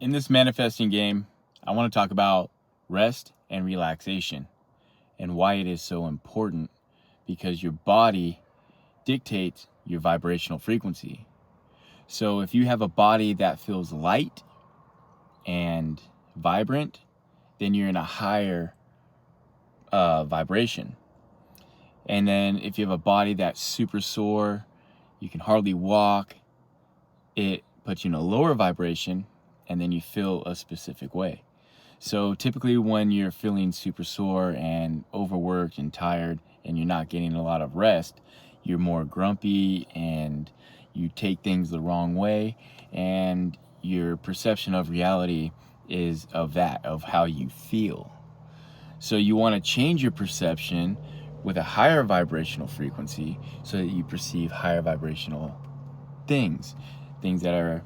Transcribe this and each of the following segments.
In this manifesting game, I want to talk about rest and relaxation and why it is so important, because your body dictates your vibrational frequency. So if you have a body that feels light and vibrant, then you're in a higher vibration. And then if you have a body that's super sore, you can hardly walk, it puts you in a lower vibration, and then you feel a specific way. So typically when you're feeling super sore and overworked and tired and you're not getting a lot of rest, you're more grumpy and you take things the wrong way, and your perception of reality is of how you feel. So you want to change your perception with a higher vibrational frequency so that you perceive higher vibrational things that are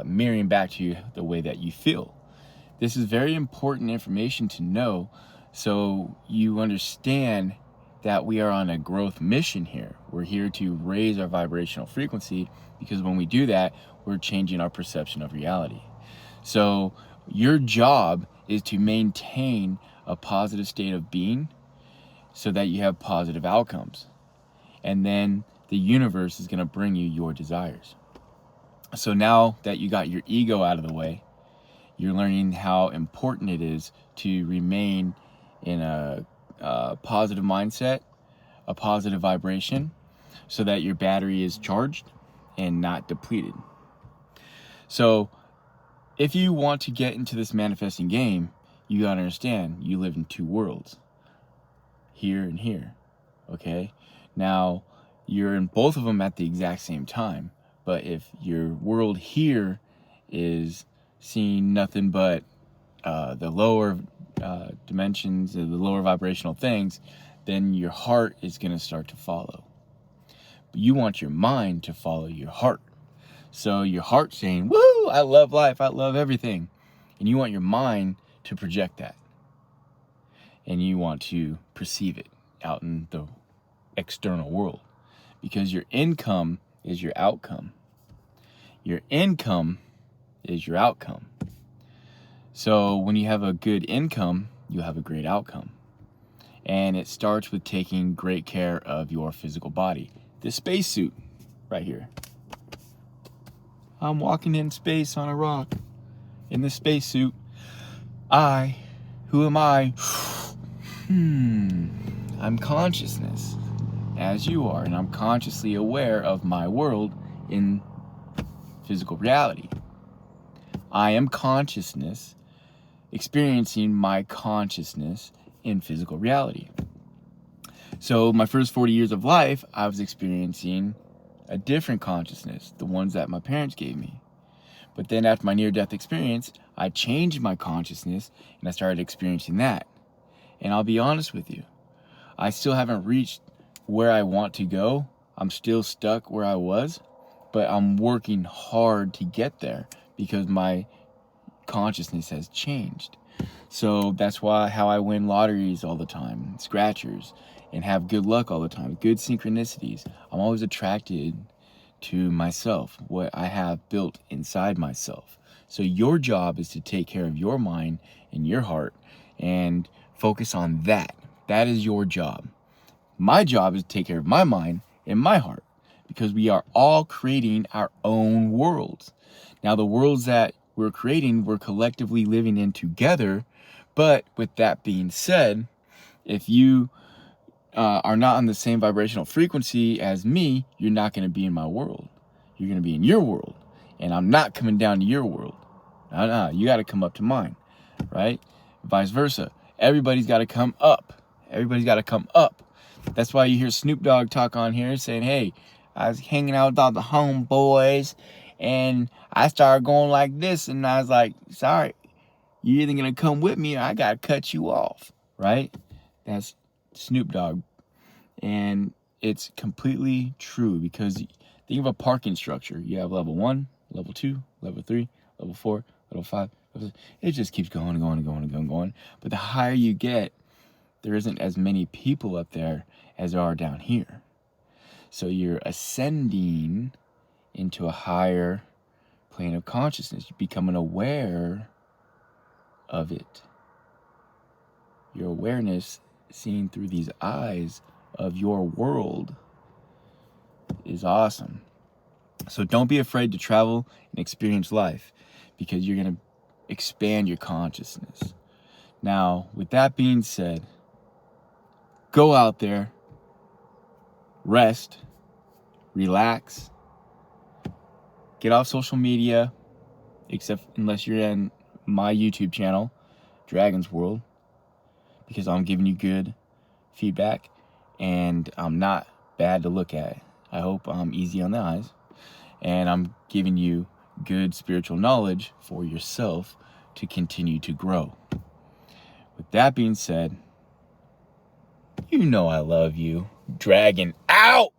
mirroring back to you the way that you feel. This is very important information to know, so you understand that we are on a growth mission here. We're here to raise our vibrational frequency, because when we do that, we're changing our perception of reality. So your job is to maintain a positive state of being so that you have positive outcomes. And then the universe is going to bring you your desires. So now that you got your ego out of the way, you're learning how important it is to remain in a positive mindset, a positive vibration, so that your battery is charged and not depleted. So if you want to get into this manifesting game, you gotta understand you live in two worlds, here and here, okay? Now, you're in both of them at the exact same time, but if your world here is seeing nothing but the lower dimensions, the lower vibrational things, then your heart is going to start to follow. But you want your mind to follow your heart. So your heart saying, woo, I love life, I love everything. And you want your mind to project that. And you want to perceive it out in the external world. Because your income is your outcome. Your income is your outcome. So when you have a good income, you have a great outcome. And it starts with taking great care of your physical body. This spacesuit right here. I'm walking in space on a rock. In this spacesuit, who am I? I'm consciousness, as you are, and I'm consciously aware of my world in physical reality. I am consciousness, experiencing my consciousness in physical reality. So my first 40 years of life, I was experiencing a different consciousness, the ones that my parents gave me. But then after my near-death experience, I changed my consciousness and I started experiencing that. And I'll be honest with you, I still haven't reached where I want to go. I'm still stuck where I was, but I'm working hard to get there because my consciousness has changed. So that's how I win lotteries all the time, scratchers, and have good luck all the time, good synchronicities. I'm always attracted to myself, what I have built inside myself. So your job is to take care of your mind and your heart and focus on that. That is your job. My job is to take care of my mind and my heart, because we are all creating our own worlds. Now, the worlds that we're creating, we're collectively living in together. But with that being said, if you are not on the same vibrational frequency as me, you're not going to be in my world. You're going to be in your world. And I'm not coming down to your world. You got to come up to mine, right? Vice versa. Everybody's got to come up. Everybody's got to come up. That's why you hear Snoop Dogg talk on here saying, hey, I was hanging out with all the homeboys and I started going like this, and I was like, sorry, you're either going to come with me or I got to cut you off, right? That's Snoop Dogg. And it's completely true, because think of a parking structure. You have level 1, level 2, level 3, level 4, level 5. It just keeps going and going and going and going and going. But the higher you get, there isn't as many people up there as there are down here. So you're ascending into a higher plane of consciousness. You're becoming aware of it. Your awareness, seen through these eyes of your world, is awesome. So don't be afraid to travel and experience life, because you're going to expand your consciousness. Now, with that being said, go out there, rest, relax, get off social media, unless you're in my YouTube channel, Dragon's World, because I'm giving you good feedback and I'm not bad to look at. I hope I'm easy on the eyes, and I'm giving you good spiritual knowledge for yourself to continue to grow. With that being said, you know I love you. Dragon out!